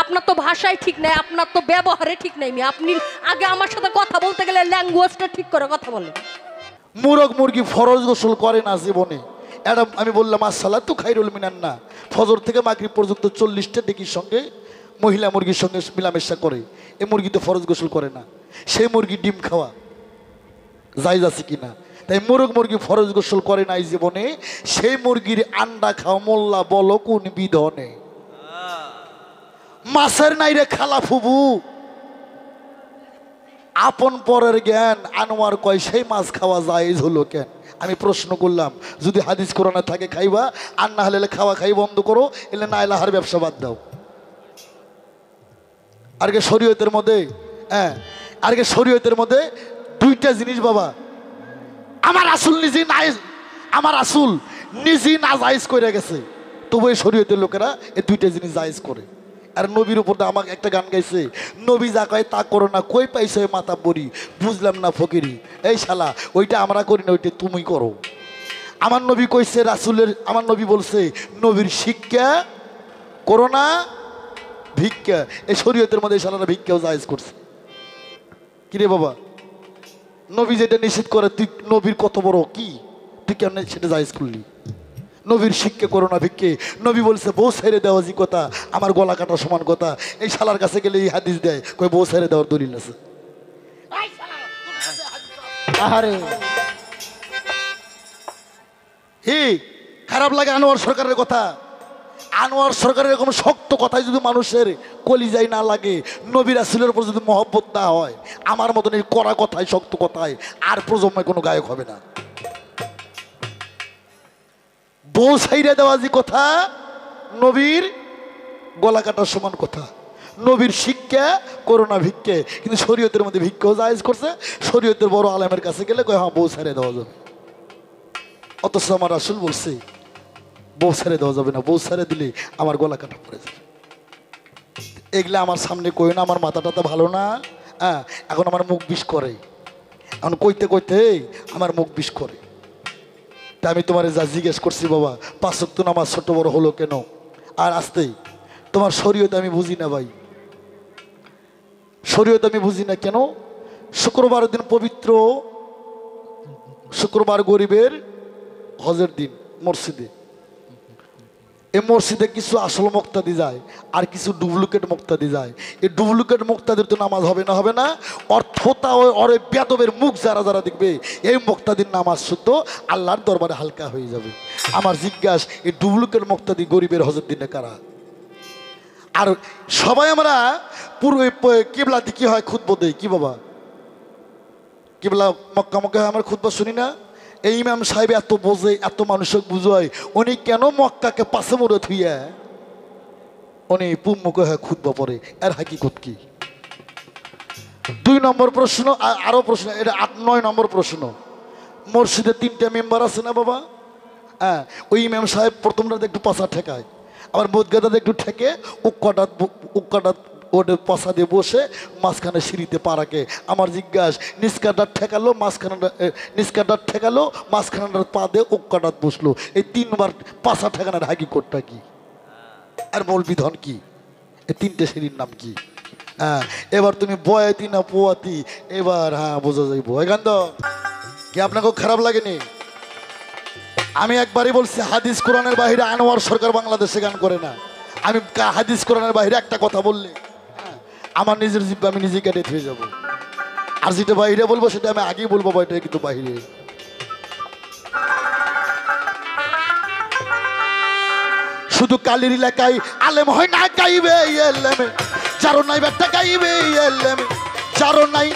আপনার তো ভাষাই ঠিক নাই, আপনার তো ব্যবহারে ঠিক নাই। আপনি আগে আমার সাথে কথা বলতে গেলে ল্যাঙ্গুয়েজটা ঠিক করে কথা বলেন। মুরগ মুরগি ফরজ গোসল করে না জীবনে। এটা আমি বললাম আসসালাতু খাইরুল মিনান না, ফজর থেকে মাগরিব পর্যন্ত 40টা ডেকির সঙ্গে মহিলা মুরগির সঙ্গে মিলামেশা করে। এই মুরগি তো ফরজ গোসল করে না, সেই মুরগি ডিম খাওয়া জায়েজ আছে কিনা? তাই মুরগ মুরগি ফরজ গোসল করে নাই জীবনে, সেই মুরগির আন্ডা খাওয়া মোল্লা বলো কোন বিধনে? মাছের নাই রে খালা ফুবু, আপন পরের জ্ঞান আনোয়ার কয় সেই মাছ খাওয়া জায়েজ হলো কেন? আমি প্রশ্ন করলাম, যদি হাদিস কোরআনে থাকে খাইবা, আর না হলে খাওয়া খাই বন্ধ করো, এলে না এলাহার ব্যবসা বাদ দাও। আর কে শরীয়তের মধ্যে, হ্যাঁ, আর কে শরীয়তের মধ্যে দুইটা জিনিস বাবা, আমার রাসূল নিজে না, আমার রাসূল নিজে না জায়েজ করে গেছে, তবু এই শরীয়তের লোকেরা এই দুইটা জিনিস জায়েজ করে। আর নবীর উপর আমাকে একটা গান গাইছে, নবী যা কয় তা করো না, কই পাইছে মাথা বড়ি, বুঝলাম না ফকিরি। এই শালা, ওইটা আমরা করি না, ওইটা তুমি করো। আমার নবী কইছে রাসূলের, আমার নবী বলছে নবীর শিক্ষা করো না ভিক্ষা। এই শরীয়তের মধ্যে শালারা ভিক্ষাও জায়েজ করছে। কিরে বাবা, নবী যেটা নিষেধ করে তুই নবীর কত বড় কি, তুই কেন সেটা জায়েজ করলি? নবীর শিক্ষা করো না ভিক্ষে। নবী বলছে বউ ছেড়ে দেওয়া জি কথা, আমার গলা কাটা সমান কথা। এই শালার কাছে গেলে এই হাদিস দেয়, কই বউ ছেড়ে দেওয়ার দলিল আছে। আরে হে, খারাপ লাগে আনোয়ার সরকারের কথা। আনোয়ার সরকারের এরকম শক্ত কথায় যদি মানুষের কলিজায় না লাগে, নবী রাসূলের উপর যদি মহব্বত না হয়, আমার মতন এই কড়া কথায় শক্ত কথায় আর প্রজন্মে কোনো গায়ক হবে না। বউ ছাইরা দেওয়া যে কথা, নবীর গলা কাটার সমান কথা। নবীর শিক্ষা করোনা ভিক্ষে, কিন্তু শরীয়তের মধ্যে ভিক্ষাও জায়েজ করছে। শরীয়তের বড় আলেমের কাছে গেলে কয় হ্যাঁ বউ ছেড়ে দেওয়া যাবে, অথচ আমার রাসূল বলছে বউ ছেড়ে দেওয়া যাবে না, বউ ছেড়ে দিলে আমার গলা কাটা পড়ে যাবে। এগুলা আমার সামনে কই না, আমার মাথাটা তো ভালো না। হ্যাঁ, এখন আমার মুখ বিষ করে, এখন কইতে কইতে আমার মুখ বিষ করে। তা আমি তোমার যা জিজ্ঞেস করছি বাবা, 5 ওয়াক্ত নামাজ ছোট বড় হলো কেন? আর আসতেই তোমার শরীয়ত আমি বুঝি না ভাই, শরীয়ত আমি বুঝি না কেন? শুক্রবার দিন পবিত্র, শুক্রবার গরিবের হজের দিন মসজিদে, এই মসজিদে কিছু আসল মুক্তাদি যায় আর কিছু ডুপ্লিকেট মুক্তাদি যায়। এই ডুপ্লিকেট মুক্তাদির তো নামাজ হবে না, হবে না। অর্থতা ওর বেদবের মুখ যারা যারা দেখবে, এই মুক্তাদির নামাজ শুদ্ধ আল্লাহর দরবারে হালকা হয়ে যাবে। আমার জিজ্ঞাসা, এই ডুপ্লিকেট মুক্তাদি গরিবের হজের দিনে কারা? আর সবাই আমরা পুরো কিবলা দিকে হয় খুতবা দেই, কি বাবা কিবলা মক্কা মক্কা আমার খুতবা শুনি না? এই ইমাম সাহেব এত বোঝে, এত মানুষকে বুঝায়, উনি কেন মক্কাকে পাশে মোড়ে থুইয়া উনি পুম্মুখে হয় খুতবা পড়ে? এর হাকিকত কি? 2 নম্বর প্রশ্ন। আরো প্রশ্ন, এটা 8-9 নম্বর প্রশ্ন। মসজিদে 3টা মেম্বার আছে না বাবা? হ্যাঁ, ওই ইমাম সাহেব প্রথমটাতে একটু পাশা ঠেকায়, আবার বোধগাদাতে একটু ঠেকে উক্কাটা ওটা পাশা দিয়ে বসে মাঝখানে সিঁড়িতে পা রাখে। আমার জিজ্ঞাসা, নিষ্কাটার ঠেকালো, নিষ্কাটার ঠেকালো, মাঝখানটার পা দিয়ে উক্কাটাত বসলো, এই 3বার পাশা ঠেকানোর হাকিকতটা কি? আর মূল বিধান কি? এই 3টে সিঁড়ির নাম কি? হ্যাঁ, এবার তুমি বয়াতি না পোয়াতি, এবার হ্যাঁ বোঝা যাইব। এখান তো কি আপনাকে খারাপ লাগেনি? আমি একবারই বলছি, হাদিস কোরআনের বাহিরে আনোয়ার সরকার বাংলাদেশে গান করে না। আমি হাদিস কোরআনের বাহিরে একটা কথা বললে আমার নিজের জিব্বা আমি নিজে কেটে থুয়ে যাবো। আর যেটা বাহিরে বলবো সেটা আমি আগেই বলবো, এটা কিন্তু বাহিরে। শুধু কালির এলাকায় আলেম হয় না গাইবে এলেমে, যারো নাই বেটা গাইবে এলেমে, যারো নাই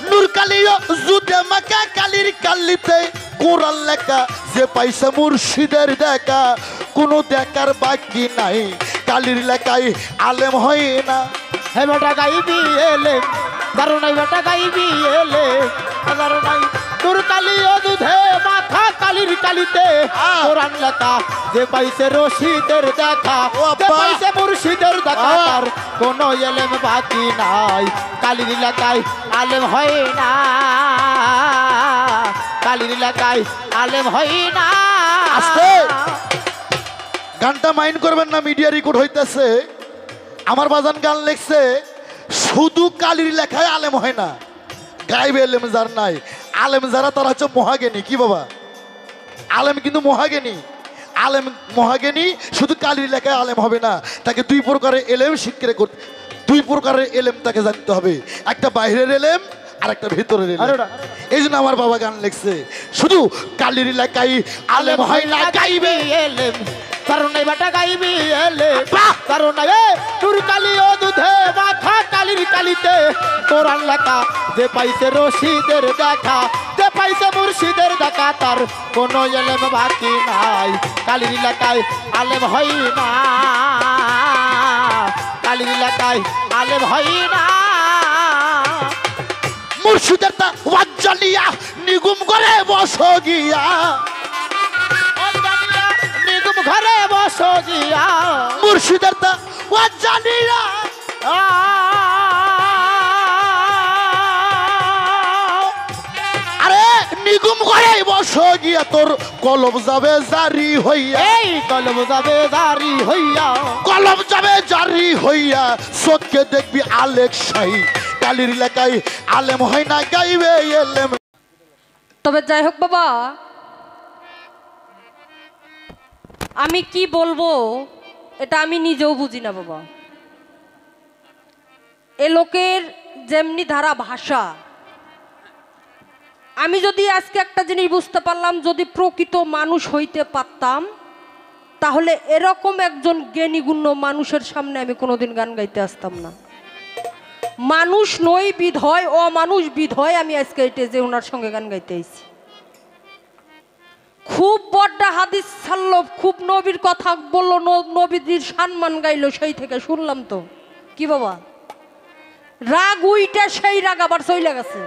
নূর কালিও জুদে মাকা কালির কালিতে কোরআন লেখা, যে পাইছে মুর্শিদের দেখা, কোনো দেখার বাকি নাই, কালির লেখায় আলেম হয় না। হে বেটা গাইবি এলে, যারো নাই বেটা গাইবি এলে, যারো নাই নূর কালিও দুধে মাথা কালির কালিতে কোরআন লেখা, যে পাইছে রশিদের দেখা, যে পাইছে মুর্শিদের দেখা, তার কোনো এলেম বাকি নাই, কালির লেখায় আলেম হয় না, কালির লেখায় আলেম হয় না। আস্তে গানটা মাইন্ড করবেন না, মিডিয়া রেকর্ড হইতেছে। আমার বাজান গান লেখছে শুধু কালির লেখায় আলেম হয় না, গাইবে এলেম যার নাই, আলেম যারা তারা হচ্ছে মহাজ্ঞানী। কি বাবা, আলেম কিন্তু মহাজ্ঞানী। আলেম মহাজ্ঞানী শুধু কালির লেখায় আলেম হবে না, তাকে দুই প্রকারের এলেম শিক্ষা করতে, দুই প্রকারের এলেম তাকে জানতে হবে, একটা বাইরের এলেম আর একটা ভেতরের এলেম। এই জন্য আমার বাবা গান লেখছে শুধু কালির লেখায় আলেম হয় না, গাইবে এলেম তারুণাই বেটা গাইবি এলে তারুণাই নূর কালি ও দুধে মাথা কালির কালিতে কোরআন লেখা যে পাইছে রশিদের দেখা, যে পাইছে মুর্শিদের দেখা, তার কোনো এলেম বাকি নাই। কালির লেখায় আলেম হয় না, কালির লেখায় আলেম হয় না। মুর্শিদের তা ওয়াজ্জালিয়া নিগুম করে বসো গিয়া, নিগুম ঘরে বসো গিয়া, মুর্শিদের তা ওয়াজ্জালিয়া আরে নিগুম করে বসো গিয়া, তোর কলম যাবে জারি হইয়া, এই কলম যাবে জারি হইয়া, কলম যাবে জারি হইয়া, চোখকে দেখবি আলেক শাহী, কালির লেখায় আলেম হয় না, গাইবে এলেম। তবে যাই হোক বাবা, আমি কি বলবো এটা আমি নিজেও বুঝি না বাবা। এ লোকের যেমনি ধারা ভাষা, আমি যদি আজকে একটা জিনিস বুঝতে পারলাম, যদি প্রকৃত মানুষ হইতে পারতাম তাহলে এরকম একজন জ্ঞানীগুণ্য মানুষের সামনে আমি কোনোদিন গান গাইতে আসতাম না। মানুষ নই বিধয়, অমানুষ বিধয় আমি আজকে এটা যে ওনার সঙ্গে গান গাইতে আইছি। খুব বড়টা হাদিস ছাড়লো, খুব নবীর কথা বললো, নবীর সম্মান গাইলো, সেই থেকে শুনলাম তো কি বাবা, রাগ উইটা সেই রাগ আবার চইলা গেছে।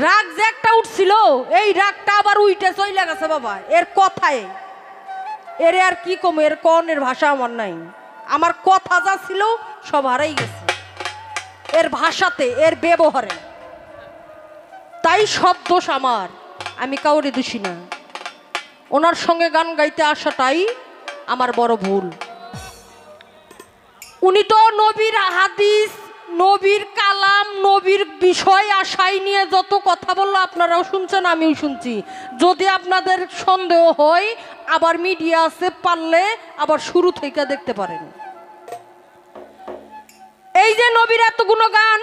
রাগ যে একটা উঠছিল এই রাগটা আবার উইটা চইলা গেছে বাবা, এর কথায় এর আর কি কম, এর কনের ভাষা আমার নাই। আমার কথা যা ছিল সব হারাই গেছে এর ভাষাতে, এর ব্যবহারে। তাই সব দোষ আমার, আমি কাউরে দোষী না। ওনার সঙ্গে গান গাইতে আসাটাই আমার বড় ভুল। উনি তো নবীর হাদিস, নবীর কালাম, নবীর বিষয় আশাই নিয়ে যত কথা বললো আপনারাও শুনছেন, আমিও শুনছি। যদি আপনাদের সন্দেহ হয় আবার মিডিয়া আছে, পারলে আবার শুরু থেকে দেখতে পারেন। এই যে নবীর এতগুলো গান,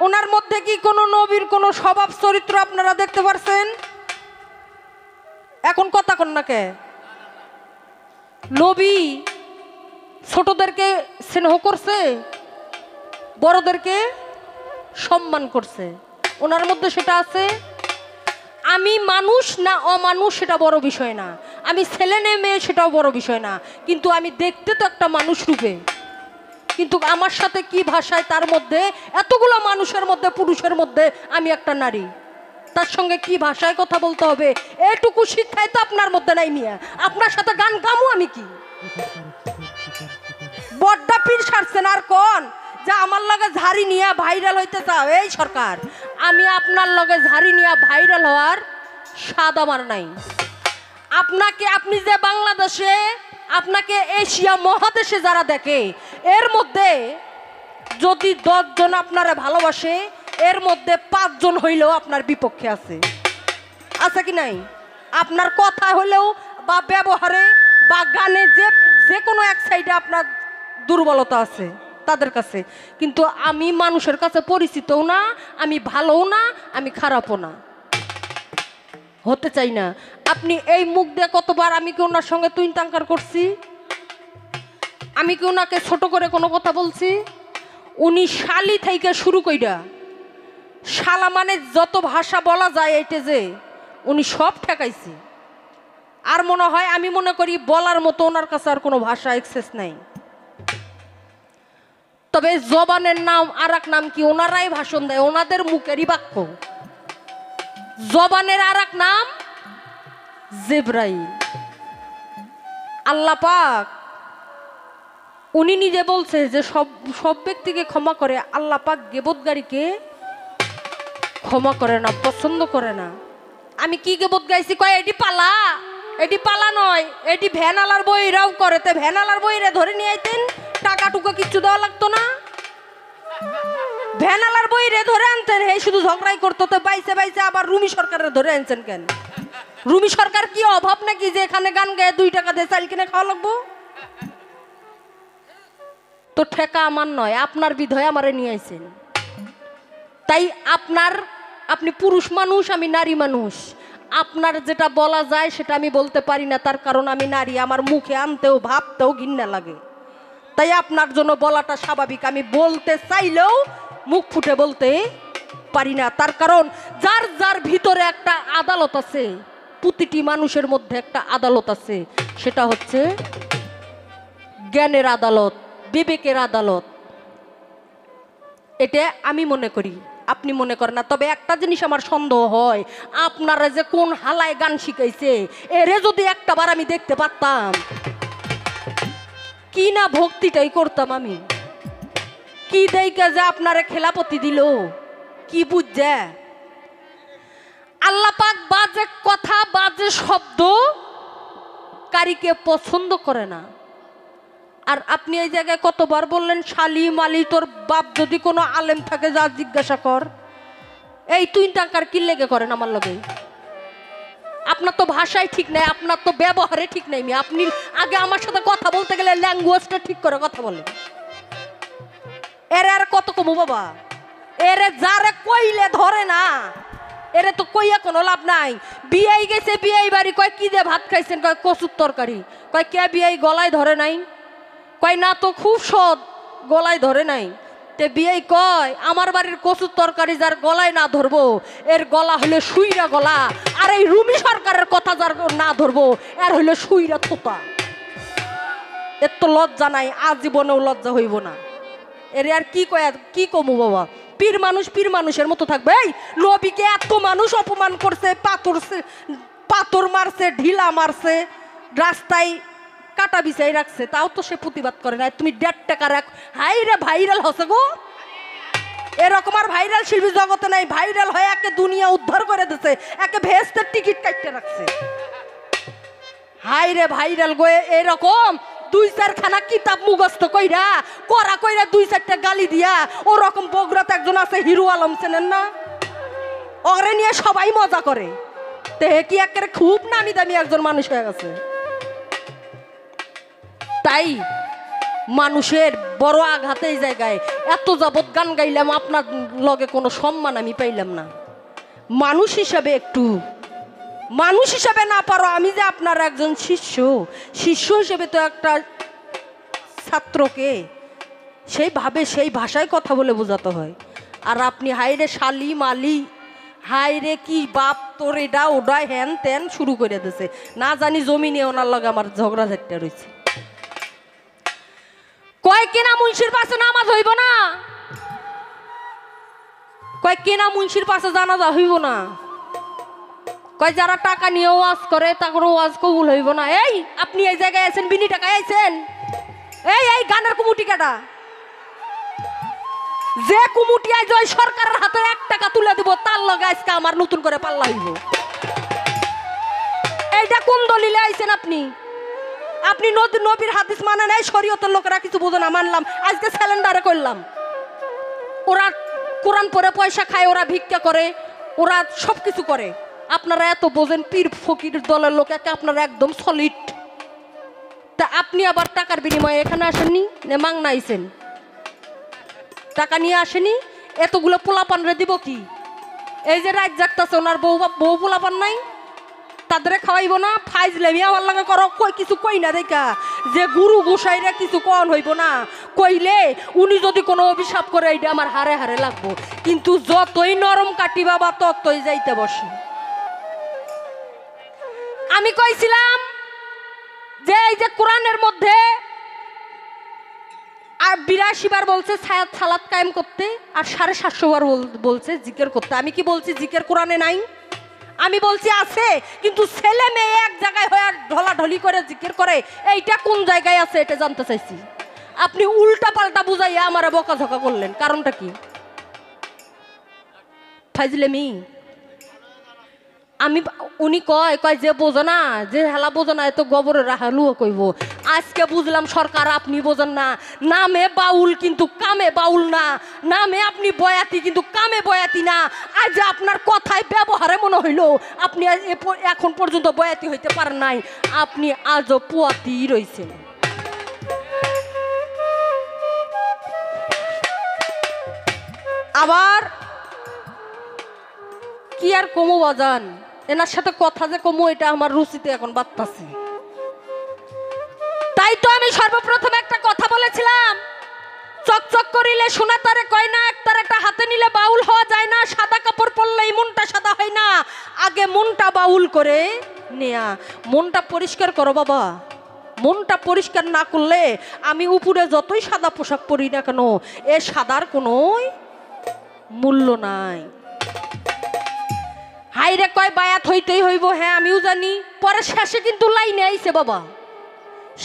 ওনার মধ্যে কি কোনো নবীর কোনো স্বভাব চরিত্র আপনারা দেখতে পারছেন? এখন কথা কন না কে? নবী ছোটদেরকে স্নেহ করছে, বড়দেরকে সম্মান করছে, ওনার মধ্যে সেটা আছে। আমি মানুষ না অমানুষ সেটা বড় বিষয় না, আমি ছেলে নে মেয়ে সেটাও বড় বিষয় না, কিন্তু আমি দেখতে তো একটা মানুষ রূপে। কিন্তু আমার সাথে কি ভাষায়, তার মধ্যে এতগুলো মানুষের মধ্যে, পুরুষের মধ্যে আমি একটা নারী, তার সঙ্গে কি ভাষায় কথা বলতে হবে এটুকু শিক্ষায় তো আপনার মধ্যে নাই মিয়া। আপনার সাথে গান গামু আমি কি বড্ডা পীর সারছেন আর কোন যে আমার লগে ঝাড়ি নিয়ে ভাইরাল হইতে চাও? এই সরকার, আমি আপনার লগে ঝাড়ি নিয়ে ভাইরাল হওয়ার স্বাদ আমার নাই। আপনাকে, আপনি যে বাংলাদেশে, আপনাকে এশিয়া মহাদেশে যারা দেখে, এর মধ্যে যদি 10 জন আপনারা ভালোবাসে, এর মধ্যে 5 জন হইলেও আপনার বিপক্ষে আছে, আছে কি নাই? আপনার কথা হলেও বা ব্যবহারে বা গানে যে কোনো এক সাইডে আপনার দুর্বলতা আছে তাদের কাছে। কিন্তু আমি মানুষের কাছে পরিচিতও না, আমি ভালোও না, আমি খারাপও না, হতে চাই না। আপনি এই মুখ দিয়ে কতবার আমি কি ওনার সঙ্গে তুই টাঙ্কার করছি? আমি কি ওনাকে ছোট করে কোনো কথা বলছি? উনি শালি থেকে শুরু কইরা, শালা মানে যত ভাষা বলা যায় এইটা যে উনি সব ঠেকাইছে। আর মনে হয়, আমি মনে করি বলার মতো ওনার কাছে আর কোনো ভাষা এক্সেস নাই। তবে জবানের নাম আর এক নাম কি, ওনারাই ভাষণ দেয়, ওনাদের মুখেরই বাক্য। জবানের আর এক নাম জিবরাইল। আল্লাহ পাক উনি নিজে বলছে যে সব ব্যক্তিকে ক্ষমা করে, আল্লাহ পাক গেবতগারীকে ক্ষমা করে না, পছন্দ করে না। আমি কি গেবত গাইছি? কয় এটি পালা, এটি পালা নয়, এটি ভ্যানালার বইরাও করে। তে ভ্যানালার বইরে ধরে নিয়ে আইতেন, টাকা টুকা কিচ্ছু দেওয়া লাগতো না। ভ্যানালার বইরে ধরে আনতেন, হে শুধু ঝগড়াই করতো। তো বাইসে বাইসে আবার রুমি সরকারের ধরে আনছেন কেন? রুমি সরকার কি অভাব নাকি যে এখানে গান গায়ে 2 টাকা দিয়ে চাল কিনে খাওয়া লাগবো? তো ঠেকা আমার নয়, আপনার বিধয় আমারে নিয়ে আইছেন। তাই আপনি পুরুষ মানুষ, আমি নারী মানুষ। আপনার যেটা বলা যায় সেটা আমি বলতে পারি না, তার কারণ আমি নারী। আমার মুখে আনতেও ভাবতেও ঘৃণা লাগে। তাই আপনার জন্য বলাটা স্বাভাবিক। আমি বলতে চাইলেও মুখ ফুটে বলতে পারি না, তার কারণ যার যার ভিতরে একটা আদালত আছে। প্রতিটি মানুষের মধ্যে একটা আদালত আছে, সেটা হচ্ছে জ্ঞানের আদালত, বিবেকের আদালত। এটা আমি মনে করি, আপনি মনে করেন না। তবে একটা জিনিস আমার সন্দেহ হয়, আপনারা যে কোন হালায় গান শিখাইছে, এরে যদি একটাবার আমি দেখতে পারতাম, কি না ভক্তিটাই করতাম আমি। কি দেইকা যে আপনারে খেলাপতি দিল, কি বুঝছে? আল্লাহ পাক বাজে কথা, বাজে শব্দ কারীকে পছন্দ করে না। আর আপনি এই জায়গায় কতবার বললেন, শালি মালি তোর বাপ যদি কোনো আলেম থাকে যা জিজ্ঞাসা কর। এই তুই টাকার কি লেগে করেন আমার লগে? আপনার তো ভাষাই ঠিক নাই, আপনার তো ব্যবহারে ঠিক নাই। আপনি আগে আমার সাথে কথা বলতে গেলে ল্যাঙ্গুয়েজটা ঠিক করে কথা বলেন। এরে আর কত কমু বাবা, এরে যারে কইলে ধরে না, এরে তো কইয়া কোনো লাভ নাই। বিয়াই গেছে, বিয়াই বাড়ি, কয় কি দিয়ে ভাত খাইছেন? কয় কচুর তরকারি। কয় কে বিয়াই গলায় ধরে নাই? কয় না তো খুব সদ, গলায় ধরে নাই। তে বিয়াই কয় আমার বাড়ির কচুর তরকারি যার গলায় না ধরবো, এর গলা হলে সুইরা গলা। আর এই রুমি সরকারের কথা যার না ধরবো, এর হইলে সুইরা থোতা। এর তো লজ্জা নাই, আজীবনেও লজ্জা হইব না। এর আর কি কয়, কি কমু বাবা? পীর মানুষ পীর মানুষের মতো থাকবে। এই নবীকে এত মানুষ অপমান করছে, পাথর মারছে, ঢিলা মারছে, রাস্তায় কাটা বিছাই রাখছে, তাও তো সে প্রতিবাদ করে না। তুমি 1.5 টাকা রাখ, হাই রে ভাইরাল হসে গো। এরকম আর ভাইরাল শিল্পী জগতে নাই। ভাইরাল হয়ে একে দুনিয়া উদ্ধার করে দিচ্ছে, একে ভেস্তের টিকিট কাটতে রাখছে। হাই রে ভাইরাল গো। এরকম 2-4 খানা কিতাব মুখস্থ কইরা করা কইরা 2-4টা গালি দিয়া, ওরকম বগুড়াতে একজন আছে হিরো আলম, চেনেন না? ওরে নিয়ে সবাই মজা করে। তে কি একেবারে খুব নামি দামি একজন মানুষ হয়ে গেছে। তাই মানুষের বড় আঘাত এই জায়গায়। এত যাবৎ গান গাইলাম, আপনার লগে কোনো সম্মান আমি পাইলাম না। মানুষ হিসাবে একটু, মানুষ হিসাবে না পারো, আমি যে আপনার একজন শিষ্য, শিষ্য হিসেবে তো একটা ছাত্রকে সেইভাবে সেই ভাষায় কথা বলে বোঝাতে হয়। আর আপনি হাইরে শালি মালি, হাইরে কি বাপ তোর এটা ওটা হ্যান ত্যান শুরু করে দিছে। না জানি জমি নিয়ে ওনার লগে আমার ঝগড়া ঝাঁটটা রয়েছে। কয় কেনা মুন্সির পাশে নামাজ হইব না, কয় কেনা মুন্সির পাশে জানাজা হইব না, কয় যারা টাকা নিয়ে ওয়াজ করে তারপর ওয়াজ কবুল হইব না। এই আপনি এই জায়গায় আছেন, বিনি টাকায় আইছেন। এই গানের কুমুটি কাটা, যে কুমুটি আজ ওই সরকারের হাতে 1 টাকা তুলে দিব, তার লগে আজকে আমার নতুন করে পাল্লা হইব। এইটা কোন দলিলে আইছেন আপনি? আপনি নবীর হাদিস মানে নাই, শরীয়তের লোকেরা কিছু বোঝে না, মানলাম। আজকে স্যালেন্ডারে করলাম। ওরা কোরআন পড়ে পয়সা খায়, ওরা ভিক্ষা করে, ওরা সব কিছু করে। আপনারা এত বোঝেন, পীর ফকির দলের লোক, আপনারা একদম সলিড। তা আপনি আবার টাকার বিনিময়ে এখানে আসেননি, মাংনা আইছেন, টাকা নিয়ে আসেনি। এতগুলো পোলাপান রে দিব কি? এই যে রাত জাগতেছে, ওনার বউ পোলাপান নাই, তাদের খাওয়াইব না? ফাইজলামি আমার লাগে করো, কই কিছু কই না দেখা যে গুরু গোসাইরা কিছু কন হইব না। কইলে উনি যদি কোনো অভিশাপ করে, এইটা আমার হারে হারে লাগবো। কিন্তু যতই নরম কাটি বাবা, ততই যাইতে বসে। আমি কইছিলাম যে এই যে কোরআনের মধ্যে আর 82 বার বলছে সালাত কায়েম করতে, আর 750 বার বলছে জিকির করতে। আমি কি বলছি জিকির কোরআনে নাই? আমি বলছি আছে, কিন্তু ছেলে মেয়ে এক জায়গায় হয়ে ঢলাঢলি করে জিকির করে, এইটা কোন জায়গায় আছে এটা জানতে চাইছি। আপনি উল্টা পাল্টা বুঝাইয়া আমার বকাঝকা করলেন, কারণটা কি? ফাইজলামি। আমি উনি কয় কয় যে বোঝো না, যে হেলা বোঝো না এত গোবরের রাহালুও কইব। আজকে বুঝলাম সরকার আপনি বোঝেন না, নামে বাউল কিন্তু কামে বাউল না, নামে আপনি বয়াতি কিন্তু কামে বয়াতি না। আজ আপনার কথায় ব্যবহারে মনে হইল আপনি এখন পর্যন্ত বয়াতি হইতে পারেন নাই, আপনি আজও পুয়াতি রইছেন। আবার কি আর কমু বাজান, এনার সাথে কথা যে কমু এটা আমার রুচিতে এখন বাড়তাছে। তাই তো আমি সর্বপ্রথম একটা কথা বলেছিলাম, চকচক করিলে সোনা তারে কয় না, একটার একটা হাতে নিলে বাউল হওয়া যায় না, সাদা কাপড় পরলেই মনটা সাদা হয় না, আগে মনটা বাউল করে নেয়া। মনটা পরিষ্কার করো বাবা, মনটা পরিষ্কার না করলে আমি উপরে যতই সাদা পোশাক পরি না কেন এ সাদার কোনো মূল্য নাই। হাইরে কয় বায়াত হইতেই হইব, হ্যাঁ আমিও জানি। পরে শেষে কিন্তু লাইনে আইছে বাবা,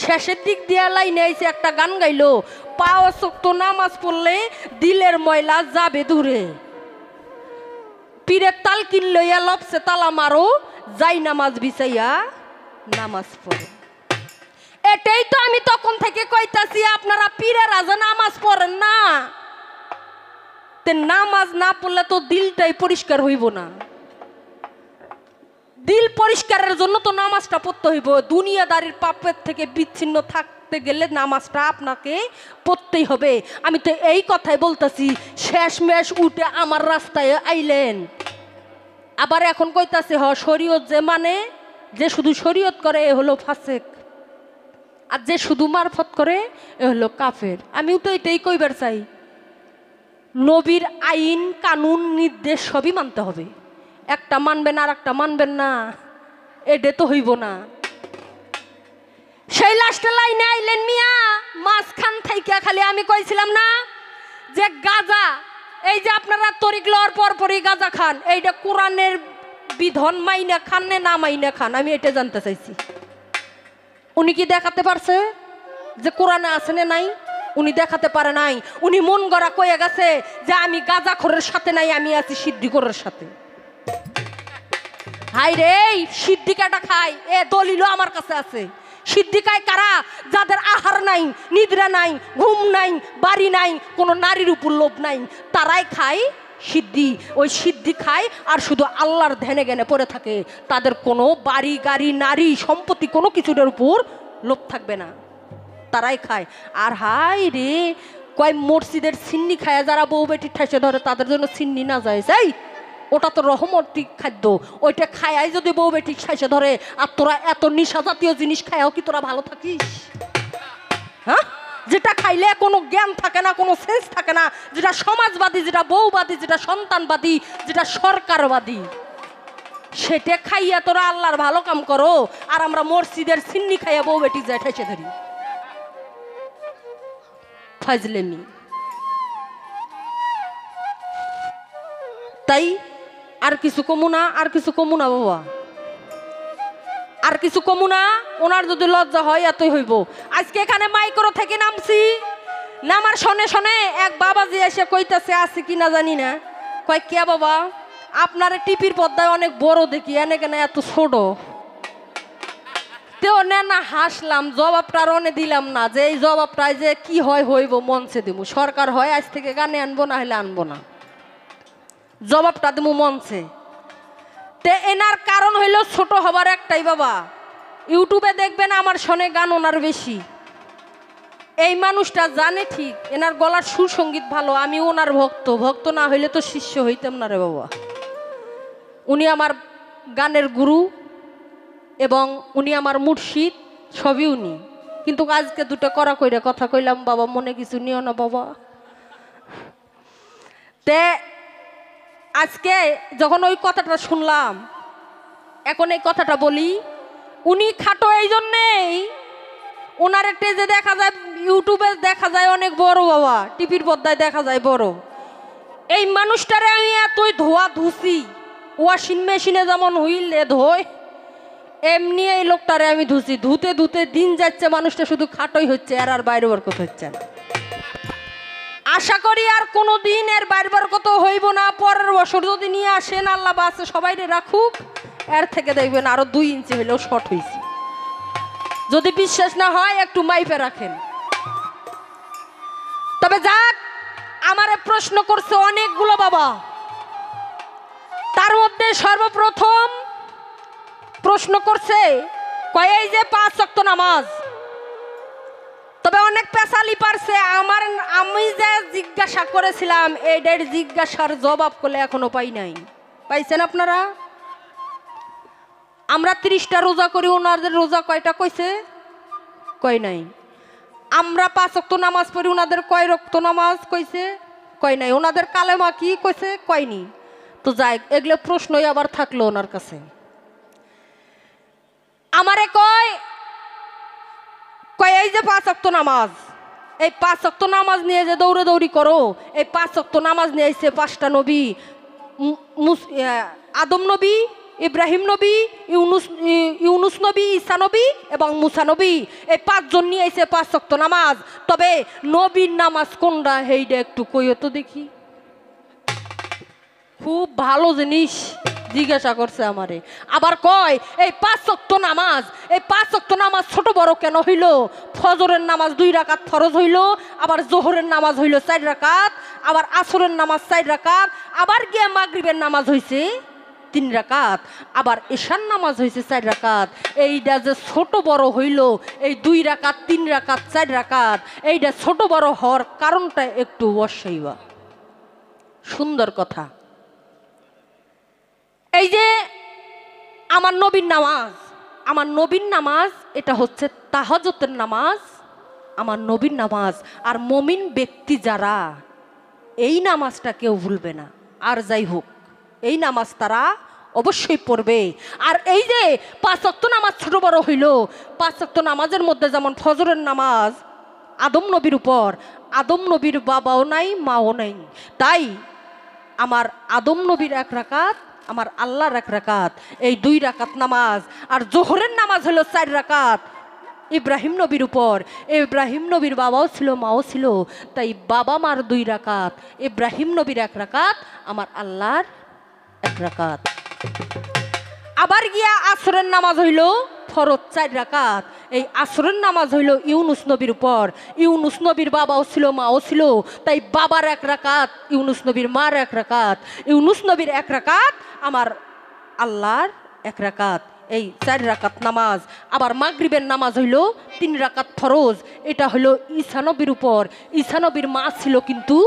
শেষের দিক দিয়া লাইনে আইছে, একটা গান গাইলো, পাওয়া শক্ত নামাজ পড়লে দিলের ময়লা যাবে দূরে, পীরের তাল কিন লইয়া লপসে তালা মারো, যাই নামাজ বিছাইয়া নামাজ পড়ো। এটাই তো আমি তখন থেকে কইতাছি, আপনারা পীরের রাজা নামাজ পড়েন না, তে নামাজ না পড়লে তো দিলটাই পরিষ্কার হইব না। দিল পরিষ্কারের জন্য তো নামাজটা পড়তে হইব। দুনিয়াদারির পাপের থেকে বিচ্ছিন্ন থাকতে গেলে নামাজটা আপনাকে পড়তেই হবে। আমি তো এই কথাই বলতেছি, শেষমেশ উঠে আমার রাস্তায় আইলেন, আবার এখন কইতাছে হ শরীয়ত যে মানে, যে শুধু শরীয়ত করে এ হলো ফাসেক, আর যে শুধু মারফত করে এ হলো কাফের। আমিও তো এটাই কইবার চাই, নবীর আইন কানুন নির্দেশ সবই মানতে হবে, একটা মানবেন আর একটা মানবেন না, এটা তো হইব না। সেই লাস্টে লাইনে আইলেন মিয়া, মাঝখান থেকে খালি আমি কইছিলাম না যে গাজা, এই যে আপনারা তরিক লওয়ার পরপরই গাজা খান, এইটা কোরআনের বিধান মাইনা খান না মাইনা খান, আমি এটা জানতে চাইছি। উনি কি দেখাতে পারছে যে কোরআনে আছে না নাই? উনি দেখাতে পারে নাই। উনি মন গড়া কয়ে গেছে যে আমি গাঁজাখোরের সাথে নাই, আমি আছি সিদ্দিকরের সাথে। হাই রে, সিদ্দিকাটা খায় এ দলিলও আমার কাছে আছে। সিদ্দিকায় কারা? যাদের আহার নাই, নিদ্রা নাই, ঘুম নাই, বাড়ি নাই, কোনো নারীর উপর লোভ নাই, তারাই খায় সিদ্ধি। ওই সিদ্ধি খায় আর শুধু আল্লাহর ধ্যানে জ্ঞানে পড়ে থাকে, তাদের কোনো বাড়ি গাড়ি নারী সম্পত্তি কোনো কিছুর উপর লোভ থাকবে না, তারাই খায়। আর হাই রে, কয় মসজিদের সিন্নি খায় যারা বউ বেটির ঠাইসে ধরে তাদের জন্য সিন্নি না যায়, এই ওটা তো রহমতি খাদ্য, ওইটা খায়াই যদি বউ বেটি ঠাইসে ধরে, আর তোরা এত নিশা জাতীয় জিনিস খায়াও কি তোরা ভালো থাকিস? হ্যাঁ, যেটা খাইলে কোনো জ্ঞান থাকে না, কোনো সেন্স থাকে না, যেটা সমাজবাদী, যেটা বউবাদী, যেটা সন্তানবাদী, যেটা সরকারবাদী, সেটা খাইয়া তোরা আল্লাহর ভালো কাম করো, আর আমরা মসজিদের সিন্নি খাইয়া বউ বেটি যায় ঠাইসে ধরি। ফাজলেমি। তাই আর কিছু কমু না, আর কিছু কমু না বাবা, আর কিছু কমু না। ওনার যদি লজ্জা হয় এতই হইব। আজকে এখানে মাইক্রো থেকে নামছি, নামার শনে শনে এক বাবাজি এসে কইতাছে, আছে কি না জানি না, কয় কে বাবা আপনার টিপির পর্দায় অনেক বড় দেখি, এনে কেন এত ছোট? তেও না হাসলাম, জবাবটা রনে দিলাম না, যে এই জবাবটা যে কি হয় হইব মঞ্চে দিব, সরকার হয় আজ থেকে গানে আনবো না হলে আনবো না, জবাবটা দিব মঞ্চে। তে এনার কারণ হইল ছোট হবার একটাই বাবা, ইউটিউবে দেখবেন আমার শোনে গান ওনার বেশি। এই মানুষটা জানে ঠিক এনার গলার সুসঙ্গীত ভালো, আমি ওনার ভক্ত, ভক্ত না হইলে তো শিষ্য হইতাম না রে বাবা। উনি আমার গানের গুরু এবং উনি আমার মুর্শিদ, সবই উনি। কিন্তু আজকে দুটো করা কইরা কথা কইলাম বাবা, মনে কিছু নিও না বাবা। তে আজকে যখন ওই কথাটা শুনলাম, এখন এই কথাটা বলি, উনি খাটো এই জন্যেই, ওনার একটা যে দেখা যায় ইউটিউবে দেখা যায় অনেক বড় বাবা, টিভির পর্দায় দেখা যায় বড়। এই মানুষটারে আমি এতই ধোয়া ধুছি, ওয়াশিং মেশিনে যেমন হুইলে ধোয় এমনি এই লোকটারে আমি ধুছি, ধুতে ধুতে দিন যাচ্ছে, মানুষটা শুধু খাটোই হচ্ছে, আর বাইরে বরকত হচ্ছে না। আশা করি আর কোনো দিন এর বাইরে বরকত হইব না। পরের বছর যদি নিয়ে আসেন, আল্লাহ বাসে সবাই রাখুক, এর থেকে দেখবেন আরো 2 ইঞ্চি হইলেও শর্ট হয়েছে। যদি বিশ্বাস না হয় একটু মাইপে রাখেন। তবে যাক, আমারে প্রশ্ন করছে অনেকগুলো বাবা, তার মধ্যে সর্বপ্রথম প্রশ্ন করছে কয় এই যে 5 ওয়াক্ত নামাজ, তবে অনেক পেশালি পারছে আমি যে জিজ্ঞাসা করেছিলাম এইটার জিজ্ঞাসার জবাব করলে এখনো পাই নাই। পাইছেন আপনারা? আমরা 30টা রোজা করি, ওনাদের রোজা কয়টা কইছে? কয় নাই। আমরা 5 ওয়াক্ত নামাজ পড়ি, ওনাদের কয় ওয়াক্ত নামাজ কইছে? কয় নাই। ওনাদের কালেমা কি কইছে? কয়নি। তো যাই, এগুলো প্রশ্নই আবার থাকলো ওনার কাছে। আমারে কয় এই যে 5 ওয়াক্ত নামাজ, এই 5 ওয়াক্ত নামাজ নিয়ে যে দৌড়াদৌড়ি করো, এই 5 ওয়াক্ত নামাজ নিয়ে এসে 5টা নবী, আদম নবী, ইব্রাহিম নবী, ইউনুস নবী, ঈসা নবী এবং মুসা নবী, এই 5 জন নিয়ে এসে 5 ওয়াক্ত নামাজ। তবে নবীর নামাজ কোনটা সেইটা একটু কইও তো দেখি। খুব ভালো জিনিস জিজ্ঞাসা করছে আমারে। আবার কয় এই 5 ওয়াক্ত নামাজ, এই 5 ওয়াক্ত নামাজ ছোট বড় কেন হইল? ফজরের নামাজ 2 রাকাত ফরজ হইল, আবার জোহরের নামাজ হইল 4 রাকাত, আবার আসরের নামাজ 4 রাকাত, আবার গিয়া মাগরিবের নামাজ হইছে 3 রাকাত, আবার এশার নামাজ হইছে 4 রাকাত। এইটা যে ছোট বড় হইল, এই 2 রাকাত 3 রাকাত 4 রাকাত, এইটা ছোট বড় হওয়ার কারণটা একটু বসাইবা। সুন্দর কথা। এই যে আমার নবীর নামাজ, আমার নবীর নামাজ এটা হচ্ছে তাহাজ্জুদের নামাজ, আমার নবীর নামাজ। আর মুমিন ব্যক্তি যারা, এই নামাজটা কেউ ভুলবে না। আর যাই হোক, এই নামাজ তারা অবশ্যই পড়বে। আর এই যে 5 ওয়াক্ত নামাজ ছোট বড় হইল, 5 ওয়াক্ত নামাজের মধ্যে যেমন ফজরের নামাজ আদম নবীর উপর, আদম নবীর বাবাও নাই মাও নাই, তাই আমার আদম নবীর 1 রাকাত, আমার আল্লাহর 1 রাকাত, এই 2 রাকাত নামাজ। আর জোহরের নামাজ হলো 4 রাকাত ইব্রাহিম নবীর উপর। ইব্রাহিম নবীর বাবাও ছিল মাও ছিল, তাই বাবা মার 2 রাকাত, ইব্রাহিম নবীর 1 রাকাত, আমার আল্লাহর 1 রাকাত। আবার গিয়া আসরের নামাজ হইল ফরজ 4 রাকাত। এই আসরের নামাজ হইল ইউনুস নবীর উপর। ইউনুস নবীর বাবাও ছিল মাও ছিল, তাই বাবার 1 রাকাত, ইউনুস নবীর মার 1 রাকাত, ইউনুস নবীর 1 রাকাত, আমার আল্লাহর 1 রাকাত, এই 4 রাকাত নামাজ। আবার মাগরিবের নামাজ হইল 3 রাকাত ফরজ। এটা হইল ঈসা নবীর উপর। ঈসা নবীর মা ছিল কিন্তু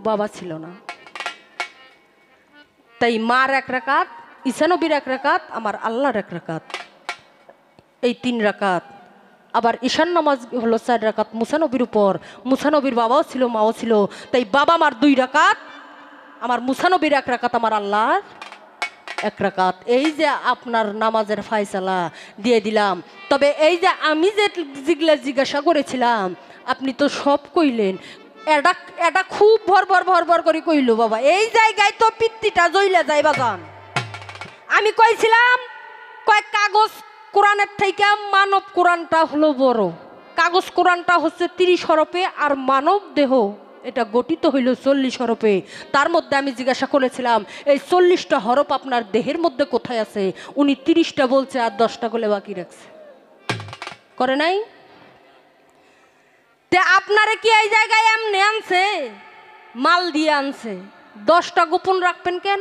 বাবা ছিল না, তাই মার 1 রাকাত, ঈসা নবীর 1 রাকাত, আমার আল্লাহর 1 রাকাত, এই 3 রাকাত। আবার ঈশান নামাজ হলো 4 রাকাত মুসা নবীর উপর। মুসা নবীর বাবাও ছিল মাও ছিল, তাই বাবা মার 2 রাকাত, আমার মুসা নবীর 1 রাকাত, আমার আল্লাহর 1 রাকাত। এই যে আপনার নামাজের ফায়সালা দিয়ে দিলাম। তবে এই যে আমি যে জিজ্ঞাসা করেছিলাম, আপনি তো সব কইলেন, এটা খুব ভর করে কইল বাবা। এই জায়গায় তো পিত্তিটা জ্বইলা যায় বাজান। আমি কইছিলাম কয় কাগজ কোরআনের থেকে মানব কোরআনটা হলো বড়। কাগজ কোরআনটা হচ্ছে 30 হরফে, আর মানব দেহ এটা গঠিত হইল 40 হরফে। তার মধ্যে আমি জিজ্ঞাসা করেছিলাম এই 40টা হরফ আপনার দেহের মধ্যে কোথায় আছে? উনি 30টা বলছে, আর 10টা বলে বাকি রাখছে। করে নাই? তে আপনারে কি এই জায়গায় এমনি আনছে? মাল দিয়ে আনছে। 10টা গোপন রাখবেন কেন?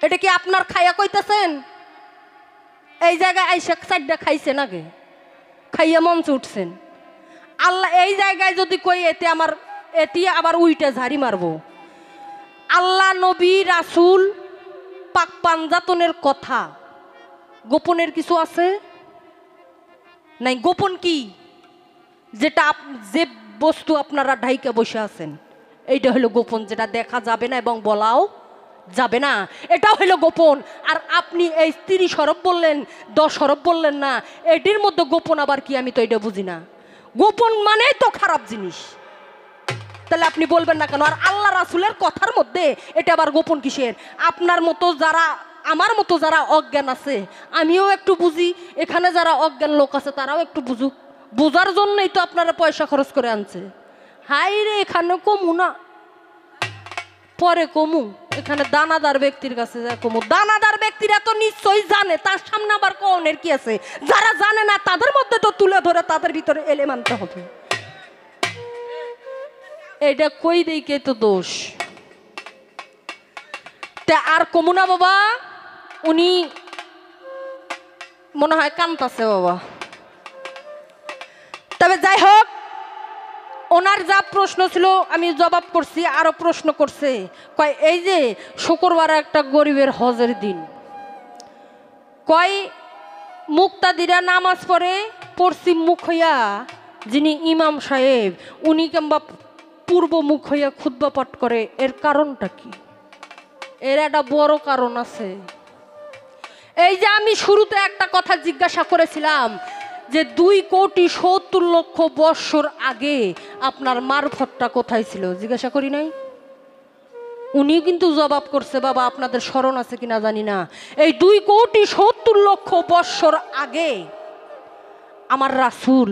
এটা কি আপনার খাইয়া কইতেছেন? এই জায়গায় আইসা 4টা খাইছেন, আগে খাইয়া মঞ্চে উঠছেন। আল্লাহ এই জায়গায় যদি কই এতে আমার এটি আবার উইটা ঝাড়ি মারবো। আল্লাহ নবী রাসূল পাক পাঞ্জাতনের কথা, গোপনের কিছু আছে নাই? গোপন কি? যেটা যে বস্তু আপনারা ঢাইকা বসে আছেন, এইটা হলো গোপন, যেটা দেখা যাবে না এবং বলাও যাবে না, এটা হলো গোপন। আর আপনি এই 30 হরফ বললেন, 10 হরফ বললেন না, এটির মধ্যে গোপন আবার কি? আমি তো এটা বুঝি না। গোপন মানেই তো খারাপ জিনিস, তাহলে আপনি বলবেন না কেন? আর আল্লাহ রাসূলের কথার মধ্যে এটা আবার গোপন কিসের? আপনার মতো যারা, আমার মতো যারা অজ্ঞান আছে, আমিও একটু বুঝি, এখানে যারা অজ্ঞান লোক আছে তারাও একটু বুঝুক। বোঝার জন্যই তো আপনারা পয়সা খরচ করে আনছে। হাই রে, এখানে কমু না, পরে কমু, এখানে দানাদার ব্যক্তির কাছে যা কমু, দানাদার ব্যক্তিরা তো নিশ্চয়ই জানে, তার সামনে আবার কনের কি আছে? যারা জানে না তাদের মধ্যে তো তুলে ধরে তাদের ভিতরে এলে মানতে হবে। এটা কই দিকে তো দোষ। তে আর কমু না বাবা, উনি মনে হয় কান্তাছে বাবা। তবে যাই হোক, ওনার যা প্রশ্ন ছিল আমি জবাব করছি, আরো প্রশ্ন করছে। কয় এই যে শুক্রবার একটা গরিবের হজের দিন, কয় মুক্তাদিরা নামাজ পড়ে পশ্চিম মুখ হইয়া, যিনি ইমাম সাহেব উনি কিংবা পূর্ব মুখ হইয়া খুতবা পাঠ করে, এর কারণটা কি? এর একটা বড় কারণ আছে। এই যে আমি শুরুতে একটা কথা জিজ্ঞাসা করেছিলাম যে 2,70,00,000 বৎসর আগে আপনার মারফতটা কোথায় ছিল, জিজ্ঞাসা করি নাই? উনি কিন্তু জবাব করছে বাবা, আপনাদের স্মরণ আছে কিনা জানি না, এই 2,70,00,000 বৎসর আগে আমার রাসূল,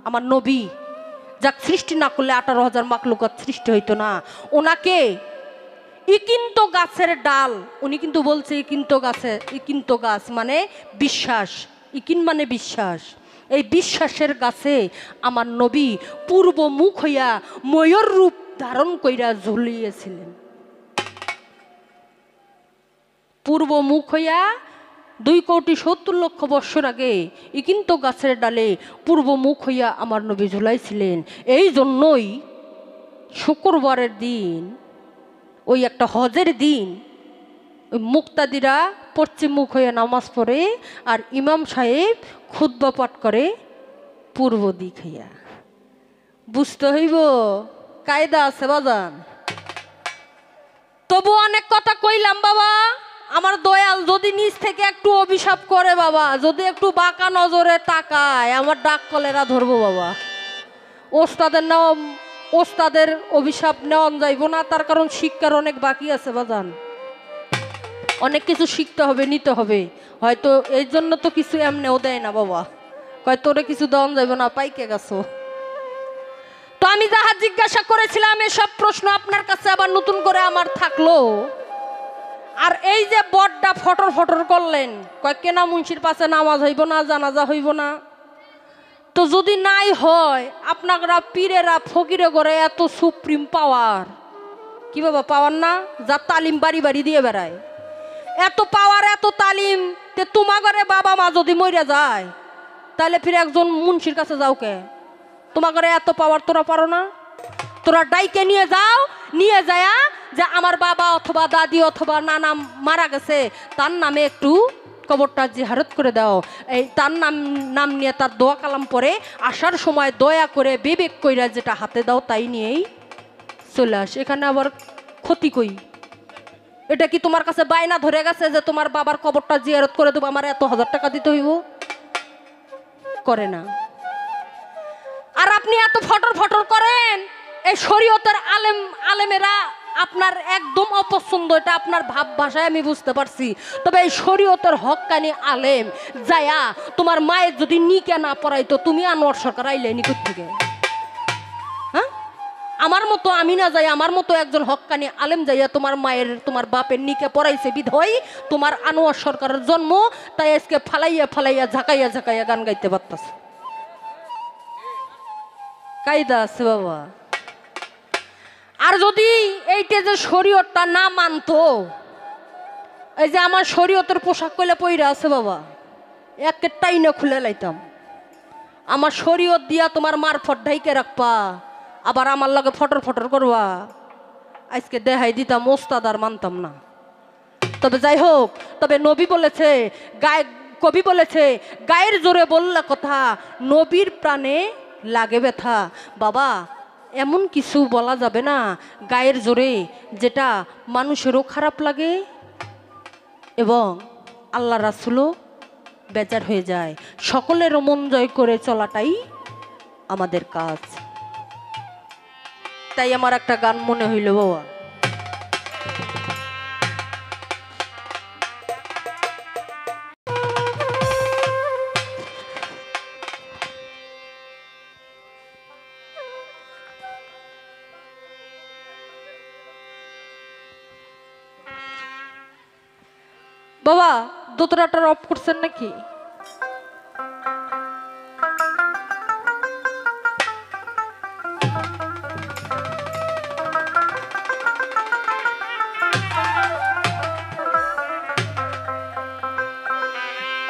আমার নবী, যাক সৃষ্টি না করলে 18,000 মাখলুকাত সৃষ্টি হইতো না, ওনাকে ইকিন্ত গাছের ডাল, উনি কিন্তু বলছে ইকিন্ত গাছ মানে বিশ্বাস, ইকিন মানে বিশ্বাস, এই বিশ্বাসের গাছে আমার নবী পূর্ব মুখ হইয়া ময়ূর রূপ ধারণ কইরা ঝুলিয়েছিলেন। পূর্ব মুখ হইয়া 2,70,00,000 বৎসর আগে ইকিন্ত গাছের ডালে পূর্ব মুখ হইয়া আমার নবী ঝুলাইছিলেন। এই জন্যই শুক্রবারের দিন, ওই একটা হজের দিন, ওই মুক্তাদিরা পশ্চিম মুখ হইয়া নামাজ পড়ে আর ইমাম সাহেব খুতবা পাঠ করে পূর্ব দিক হইয়া। বুঝতে হইব, কায়দা আছে বাজান। তবু অনেক কথা কইলাম বাবা, আমার দয়াল যদি নিজ থেকে একটু অভিশাপ করে বাবা, যদি একটু বাঁকা নজরে তাকায়, আমার ডাক কলেরা ধরবো বাবা। ওস্তাদের অভিশাপ নেওয়া যাইব না, তার কারণ শিক্ষার অনেক বাকি আছে বাজান, অনেক কিছু শিখতে হবে, নিতে হবে। হয়তো এই জন্য তো কিছু এমনিও দেয় না বাবা, কয় তোরে কিছু দেওয়া যাইব না, পাইকে গেছো। তো আমি যাহা জিজ্ঞাসা করেছিলাম এসব প্রশ্ন আপনার কাছে আবার নতুন করে আমার থাকলো। আর এই যে বড়টা ফটর ফটর করলেন, কয় কেনা মুন্সির পাশে নামাজ হইব না, জানাজা হইব না, তো যদি নাই হয়, আপনারা পীরেরা ফকিরে করে এত সুপ্রিম পাওয়ার, কি বাবা পাওয়ার না, যা তালিম বাড়ি বাড়ি দিয়ে বেড়ায়, এত পাওয়ার এত তালিম, তে তোমার ঘরে বাবা মা যদি মরে যায় তাহলে ফিরে একজন মুন্সির কাছে যাও কে? তোমার ঘরে এত পাওয়ার তোরা পারো না? তোরা ডাইকে নিয়ে যাও, নিয়ে যায়া যে আমার বাবা অথবা দাদি অথবা নানা মারা গেছে, তার নামে একটু কবরটা জিয়ারত করে দাও, এই তার নাম নিয়ে তার দোয়া কালাম পরে আসার সময় দয়া করে বিবেক কইরা যেটা হাতে দাও তাই নিয়েই চলে আস। এখানে আবার ক্ষতি কই? এটা কি তোমার কাছে বায়না ধরে গেছে যে তোমার বাবার কবরটা জিয়ারত করে দেবো, আমার এত 1,000 টাকা দিতে হইব? করে না। আর আপনি এত ফটর ফটর করেন, এই শরীয়তের আলেমেরা আপনার একদম অপছন্দ, এটা আপনার ভাব ভাষায় আমি বুঝতে পারছি। তবে এই শরীয়তের হক্কানি আলেম যায়া তোমার মায়ের যদি নিকে না পড়াইতো, তুমি আনোয়ার সরকার আইলে নিকুত থেকে? হ্যাঁ, আমার মতো আমি না যাই, আমার মতো একজন হক্কানি আলেম যাইয়া তোমার মায়ের তোমার বাপের নিকে পড়াইছে বিধই তোমার আনোয়ার সরকারের জন্ম, তাই আজকে ফালাইয়া ফালাইয়া ঝাঁকাইয়া ঝাঁকাইয়া গান গাইতে পারতাছে। কায়দা আছে বাবা। আর যদি এইটা যে শরীয়তটা না মানতো, এই যে আমার শরীয়তের পোশাক কইলে পইরা আছে বাবা, একটাই না খুলে লাইতাম। আমার শরীয়ত দিয়া তোমার মারফত ঢাইকে রাখবা, আবার আমার লগে ফটর ফটর করবা, আজকে দেখাই দিতাম, ওস্তাদ আর মানতাম না। তবে যাই হোক, তবে নবী বলেছে, কবি বলেছে, গায়ের জোরে বললা কথা, নবীর প্রাণে লাগে ব্যথা। বাবা, এমন কিছু বলা যাবে না গায়ের জোরে যেটা মানুষেরও খারাপ লাগে এবং আল্লাহ রাসূলও বেজার হয়ে যায়। সকলের মন জয় করে চলাটাই আমাদের কাজ। তাই আমার একটা গান মনে হইল বাবা, বাবা দোতরাটা অফ করছেন নাকি?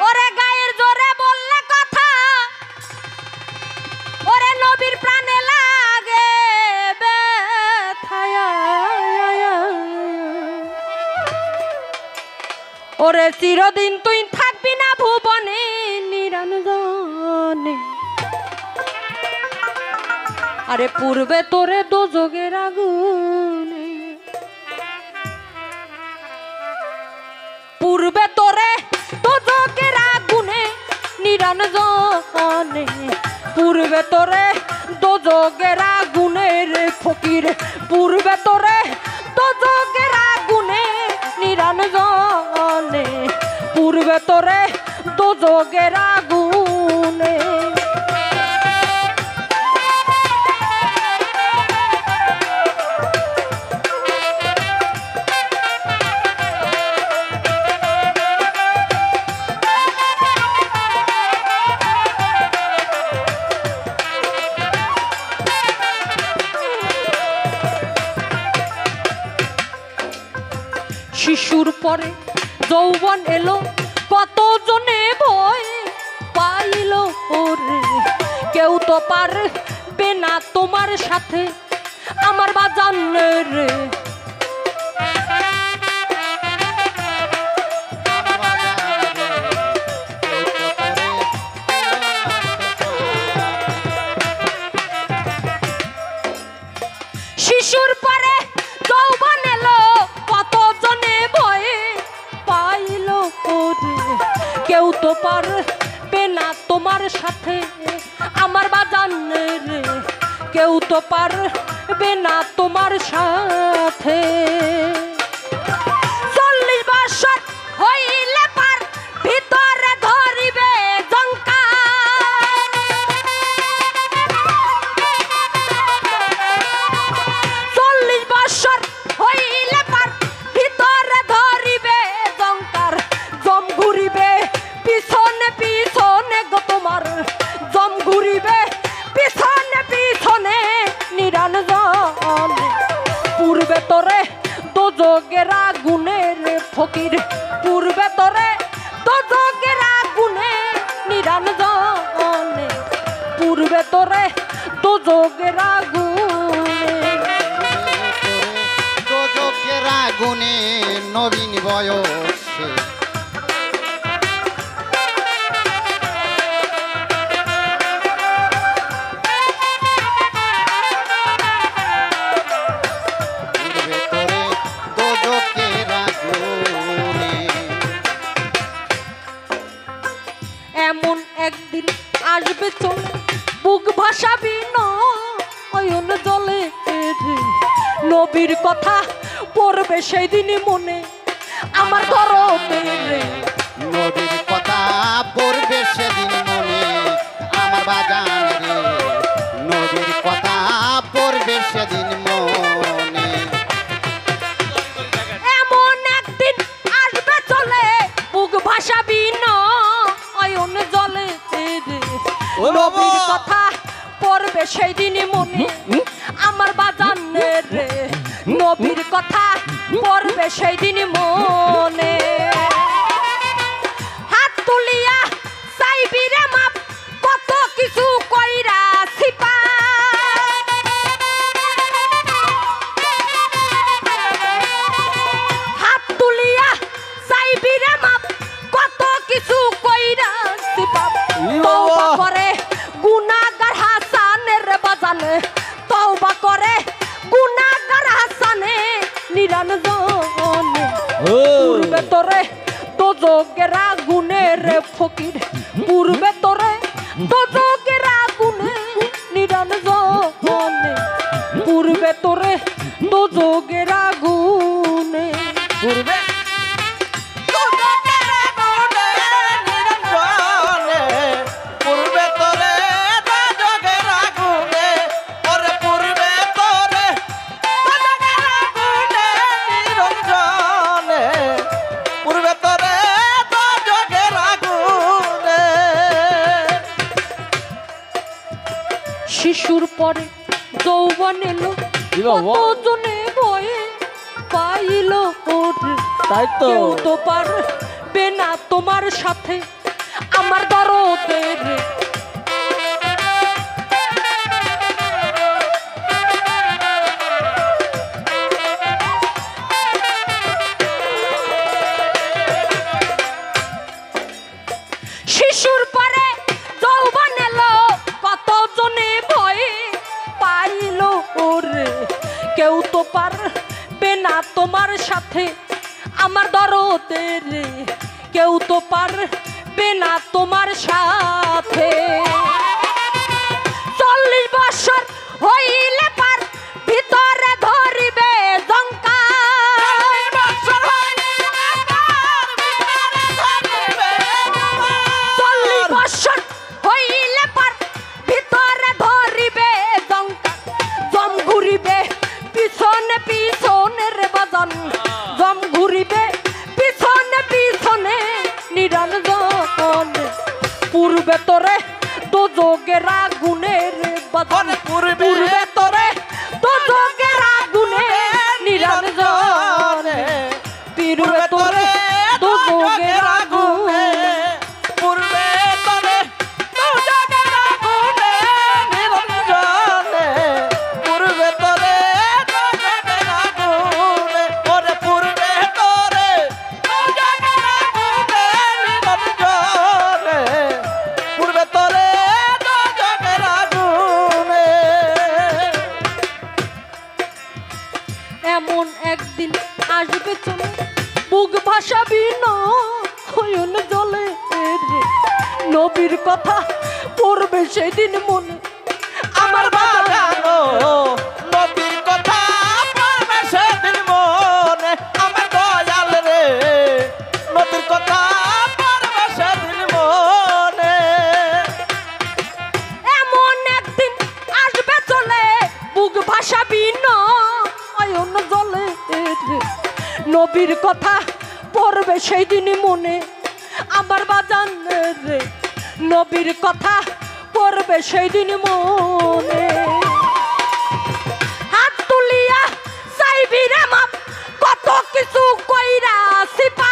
ওরে গায়ের জোরে বললে কথা, ওরে নবীর প্রাণে লাগে ব্যথায়। ওরে চিরদিন তুই থাকবি না ভুবনে নিরঞ্জনে। আরে পূর্বে তোরে দোজগের আগুনে, পূর্বে তোরে দোজগের আগুনে নিরঞ্জনে। পূর্বে তোরে দোজগের আগুনে রে ফকির, পূর্বে তোরে দোজগের আগুনে নিরঞ্জনে। পূর্বে তোরে দোজগের আগুনে। শিশুর পরে যৌবন এলো, কত জনে ভয় পাইল ওরে। কেউ তো পারবে না তোমার সাথে আমার বাজান রে। শিশুর পরে যৌবন এলো, কত জনে ভয়ে পাইল ওরে। কেউ তো পারবে না তোমার সাথে আমার বাজান রে। কেউ তো পারবে না তোমার সাথে। 40 বছর হইলে পার ভিতরে ধরিবে জঙ্কা। 40 বছর হইলে পার ভিতরে ধরিবে জঙ্কার। জম ঘুরিবে পিছনে পিছনে গো তোমার, জম ঘুরিবে পিছনে পিছনে নিরঞ্জনে। পূর্বে তোরে দোজগের আগুনে রে ফকির, পূর্বে তোরে দোজগের আগুনে নিরঞ্জনে। পূর্বে তোরে দোজগের আগুনে। দোজখের আগুনে নবীন বয়সে এমন একদিন আসবে চলে, বুক ভাসাবি নয়ন জলে রে। নবীর কথা পড়বে সেই দিনই মনে আমার ধরবে রে। নবীর কথা পড়বে সেদিন মনে আমার বাজান রে। নবীর কথা পড়বে সেদিন মনে। এমন একদিন আসবে চলে, বুক ভাসাবি নয়ন জলে রে। নবীর কথা পড়বে সেই দিনই মনে আমার বাজান রে। নবীর কথা পড়বে সেই দিনই মনে। হাত তুলিয়া চাইবি রে মাপ, কত কিছু কইরা ছিপা। হাত তুলিয়া চাইবি রে মাপ, কত কিছু কইরা ছিপা। তওবা করে গুনাহগার হাসানের বাজানে, তওবা করে গুনাহগার হাসানে নিরঞ্জনে। পূর্বে তোরে দোজখের আগুনে রে ফকির, পূর্বে তোরে দোজখের আগুনে নিরঞ্জনে। পূর্বে তোরে দোজখের আগুনে। পূর্বে পূর্বে তোরে দোজখের আগুনে, ওরে পূর্বে তোরে দোজখের আগুনে নিরঞ্জনে। পূর্বে তোরে শিশুর পরে যৌবন এলো, কি বাবা? কতজনে ভয়ে পাইল ওরে। তাই তো কেউ তো পারবে না তোমার সাথে আমার দরদের। শিশুর পরে যৌবন এলো, কতজনে ভয়ে পাইল ওরে। কেউ তো পারবে না তোমার সাথে আমার দরদের, কেউ তো পারবে না তোমার সাথে। 40 বছর হইলে পার ভিতরে ধরিবে জঙ্কা, 40 বছর হইলে পার ভিতরে ধরিবে জঙ্কা। জম ঘুরিবে পিছনে পিছনে রে বাজান, জম ঘুরিবে পিছনে পিছনে নিরঞ্জন। পূর্বে তোরে দোজগের আগুনের বাজান, পূর্বে তোরে দোজগের আগুনে নিরঞ্জন। পূর্বে তোরে দোজগের আগুনে, পূর্বে তরে দোজগের আগুনে নিরঞ্জনে, পূর্বে তরে দোজগের আগুনে, ওরে পূর্বে তরে দোজগের আগুনে নিরঞ্জনে, পূর্বে তরে দোজগের আগুনে। এমন একদিন আসবে চলে বুক ভাসাবি নয়ন জলে রে। নবীর কথা পড়বে সেদিন মনে আমার বাজানো নবীর কথা পড়বে সেদিন মনে, আমার দয়াল রে নবীর কথা পড়বে সেদিন মনে। এমন একদিন আসবে চলে বুক ভাসাবি নয়ন জলে রে। নবীর কথা পড়বে সেই দিন মনে আমার বাজান রে। নবীর কথা পড়বে সেই দিন মনে। হাত তুলিয়া চাইবি রে মাপ, কত কিছু কইরা সিপা।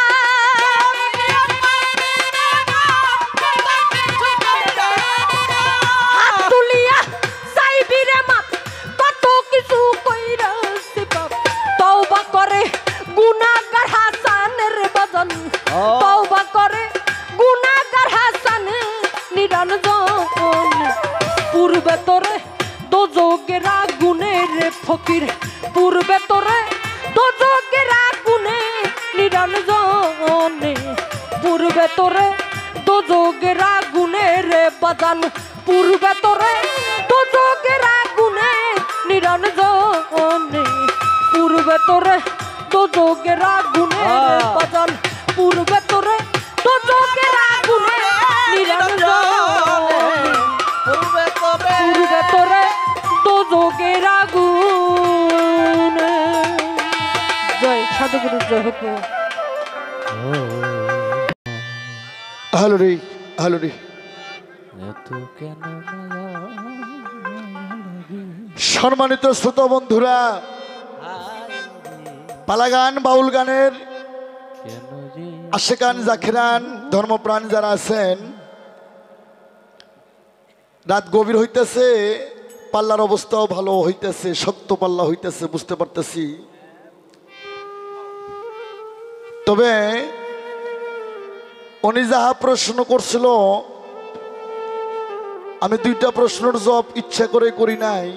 হাত তুলিয়া চাইবি রে মাপ, কত কিছু কইরা সিপা। তওবা করে গুনাহগার হাসানের বাজান, তওবা করে গুনাহগার হাসান নিরঞ্জন। পূর্বে তোরে দোজগের আগুনের ফকির, পূর্বে তোরে দোজগের আগুনে নিরঞ্জন। পূর্বে তোরে দোজগের আগুনের বাজান, পূর্বে তোরে দোজগের আগুনে নিরঞ্জন। পূর্বে তোরে দোজগের আগুনের বাজান, পূর্বে তোরে দোজগের আগুনে নিরঞ্জন। পূর্বে তরে পূর্বে তোরে দোজগের আগুনে। জয় সাধুগুরু, জয় হোক। হ্যালো রে, হ্যালো রে। এত কেন সম্মানিত শ্রোতা বন্ধুরা, পালাগান বাউল গানের আশেকান জাকিরান ধর্মপ্রাণ যারা আছেন, রাত গভীর হইতেছে, পাল্লার অবস্থাও ভালো হইতেছে, শক্ত পাল্লা হইতেছে, বুঝতে পারতেছি। তবে উনি যাহা প্রশ্ন করছিল, আমি 2টা প্রশ্নের জবাব ইচ্ছা করে করি নাই,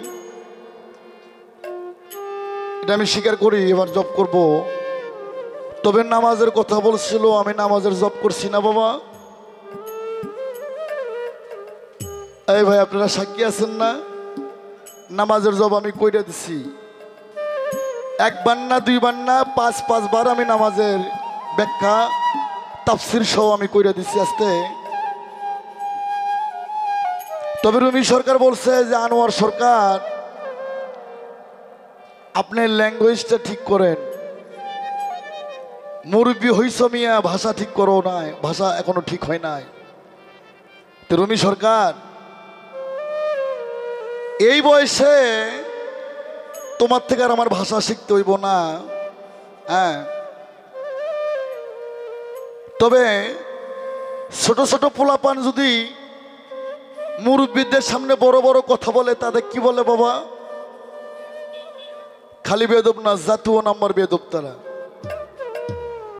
এটা আমি স্বীকার করি, এবার জব করব। তবে নামাজের কথা বলছিল, আমি নামাজের জব করছি না বাবা। এই ভাই, আপনারা সাক্ষী আছেন না? নামাজের জব আমি কইরা দিছি, 1 বার না 2 বার না 5 বার আমি নামাজের ব্যাখ্যা তাফসির সহ আমি কইরা দিছি আজকে। তবে রুমি সরকার বলছে যে আনোয়ার সরকার, আপনি ল্যাঙ্গুয়েজটা ঠিক করেন, মুরব্বী হইছ মিয়া, ভাষা ঠিক করো নাই, ভাষা এখনো ঠিক হয় নাই। তো রুমি সরকার, এই বয়সে তোমার থেকে আর আমার ভাষা শিখতে হইব না। হ্যাঁ, তবে ছোট ছোট পোলাপান যদি মুরব্বীদের সামনে বড় বড় কথা বলে, তাদের কি বলে বাবা? খালি বেদব না, জাতীয় নাম্বার বেদব তারা।